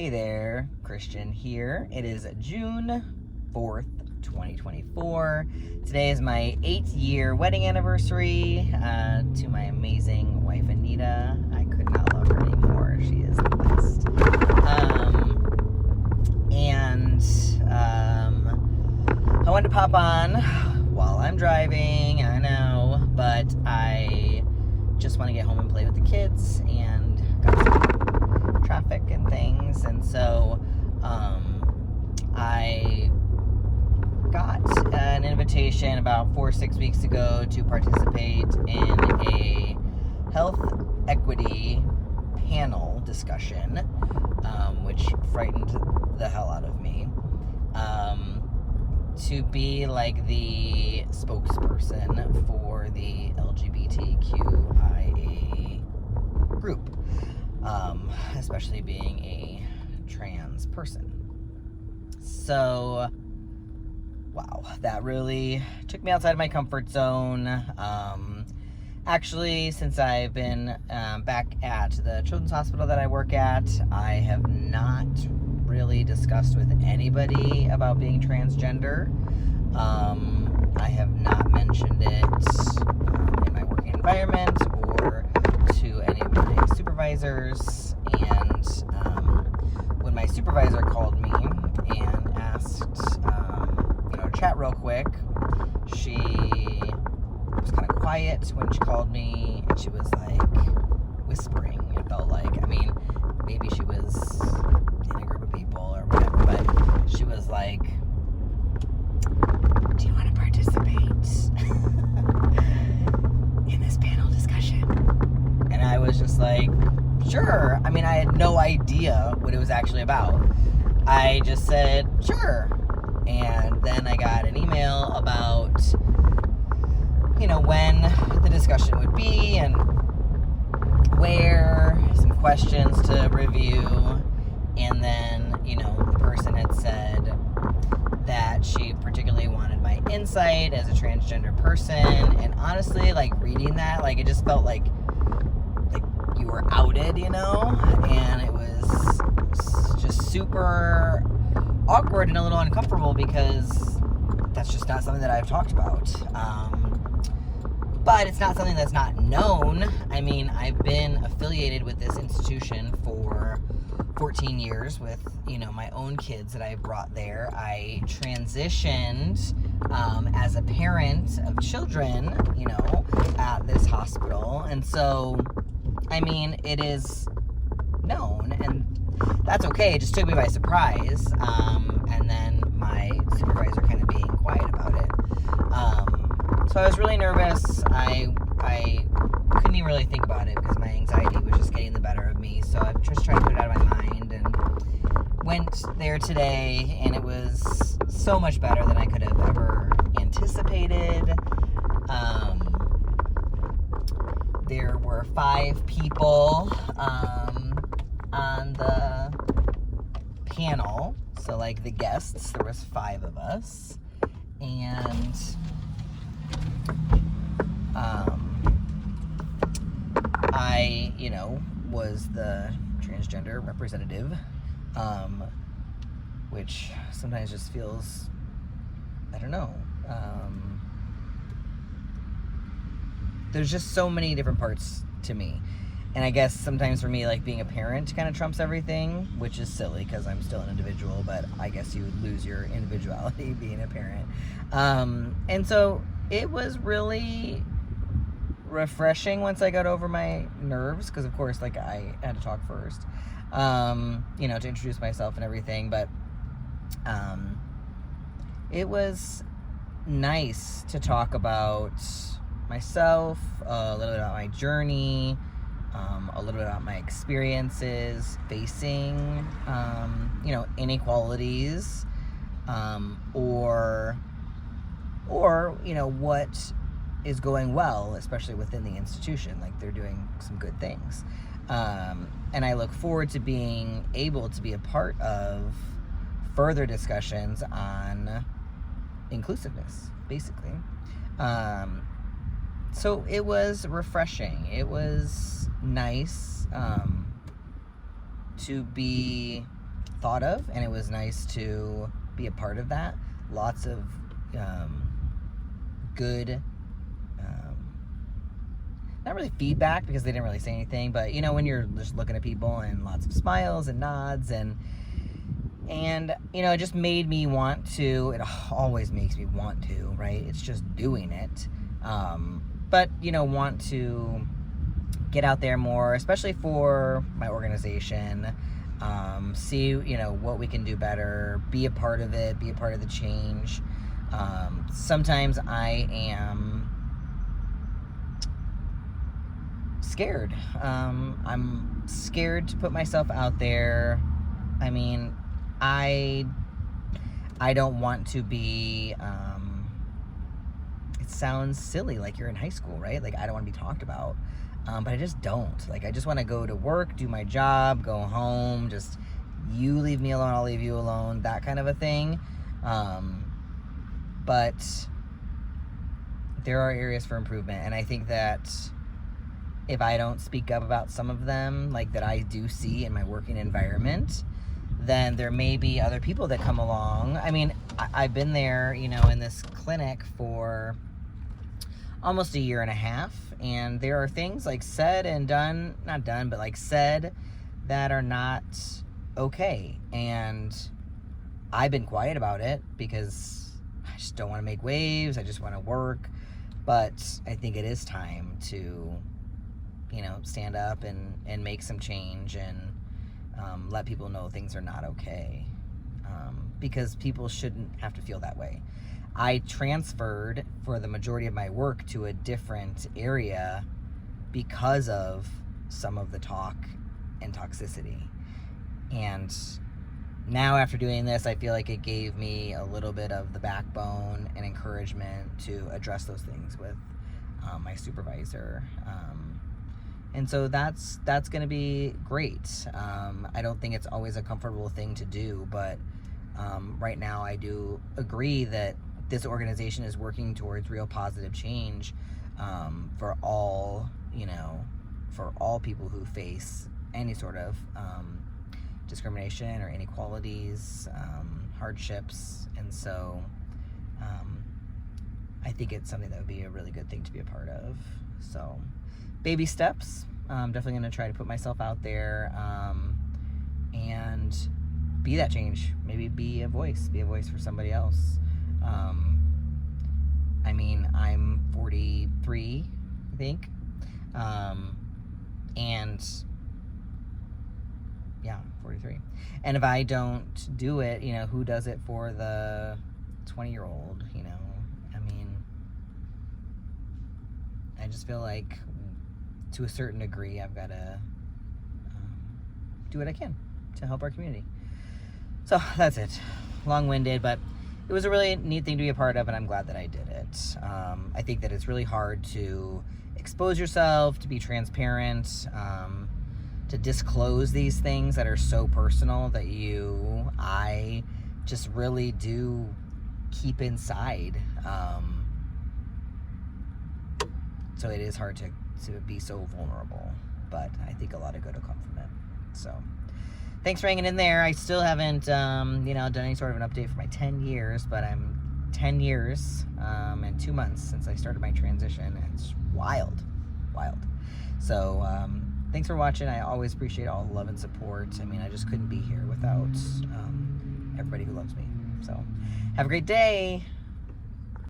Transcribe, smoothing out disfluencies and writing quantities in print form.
Hey there, Christian here. It is June 4th, 2024. Today is my 8th-year wedding anniversary to my amazing wife, Anita. I could not love her anymore. She is the best. I wanted to pop on while I'm driving, I know, but I just want to get home and play with the kids and got some traffic and things, and so I got an invitation about 4 or 6 weeks ago to participate in a health equity panel discussion, which frightened the hell out of me, to be like the spokesperson for the LGBTQIA group, especially being a trans person. So, wow, that really took me outside of my comfort zone. Actually, since I've been back at the children's hospital that I work at, I have not really discussed with anybody about being transgender. I have not mentioned it in my working environment or to any of my supervisors. And when my supervisor called me and asked, to chat real quick, she was kind of quiet when she called me, and she was like whispering. It felt like, maybe she was in a group of people or whatever, but she was like, "Do you want to participate in this panel discussion?" And I was just like, "Sure." I had no idea what it was actually about. I just said, "Sure." And then I got an email about, when the discussion would be and where, some questions to review. And then, the person had said that she particularly wanted my insight as a transgender person. And honestly, reading that, it just felt like you were outed, and it was just super awkward and a little uncomfortable because that's just not something that I've talked about. But it's not something that's not known. I've been affiliated with this institution for 14 years with, my own kids that I brought there. I transitioned as a parent of children, at this hospital. And so, it is known, and that's okay. It just took me by surprise. And then my supervisor kind of being quiet about it. So I was really nervous. I couldn't even really think about it because my anxiety was just getting the better of me. So I just tried to put it out of my mind and went there today, and it was so much better than I could have ever anticipated. There were 5 people on the panel, so the guests, there was 5 of us, and I, was the transgender representative, which sometimes just feels, I don't know, there's just so many different parts to me. And I guess sometimes for me, being a parent kind of trumps everything, which is silly because I'm still an individual, but I guess you would lose your individuality being a parent. And so it was really refreshing once I got over my nerves, because of course, I had to talk first, to introduce myself and everything. But it was nice to talk about myself, a little bit about my journey, a little bit about my experiences facing, inequalities, or what is going well, especially within the institution. They're doing some good things. And I look forward to being able to be a part of further discussions on inclusiveness, basically. So it was refreshing. It was nice to be thought of, and it was nice to be a part of that. Lots of good, not really feedback because they didn't really say anything, but you know, when you're just looking at people and lots of smiles and nods and you know, it just made me want to, it always makes me want to, right? It's just doing it. But, you know, want to get out there more, especially for my organization, see, you know, what we can do better, be a part of it, be a part of the change. Sometimes I am scared. I'm scared to put myself out there. I mean, I don't want to be, it sounds silly, like you're in high school, right? Like, I don't want to be talked about, but I just don't. Like, I just want to go to work, do my job, go home, just, you leave me alone, I'll leave you alone, that kind of a thing. But there are areas for improvement, and I think that if I don't speak up about some of them, like that I do see in my working environment, then there may be other people that come along. I mean, I've been there, you know, in this clinic for almost 1.5 years, and there are things like said and done, not done, but like said, that are not okay. And I've been quiet about it because I just don't want to make waves. I just want to work. But I think it is time to, you know, stand up and make some change and let people know things are not okay, because people shouldn't have to feel that way. I transferred for the majority of my work to a different area because of some of the talk and toxicity. And now after doing this, I feel like it gave me a little bit of the backbone and encouragement to address those things with my supervisor. And so that's going to be great. I don't think it's always a comfortable thing to do, but right now I do agree that this organization is working towards real positive change for all, you know, for all people who face any sort of discrimination or inequalities, hardships. And so I think it's something that would be a really good thing to be a part of. So baby steps. I'm definitely going to try to put myself out there and be that change. Maybe be a voice for somebody else. I mean, I'm 43, I think. And yeah, 43. And if I don't do it, you know, who does it for the 20-year-old, you know? I mean, I just feel like to a certain degree, I've got to do what I can to help our community. So that's it. Long-winded, but it was a really neat thing to be a part of, and I'm glad that I did it. I think that it's really hard to expose yourself, to be transparent, to disclose these things that are so personal that I just really do keep inside. So it is hard to be so vulnerable, but I think a lot of good will come from it. So thanks for hanging in there. I still haven't, you know, done any sort of an update for my 10 years, but I'm 10 years and 2 months since I started my transition, and it's wild. So thanks for watching. I always appreciate all the love and support. I mean, I just couldn't be here without everybody who loves me. So have a great day.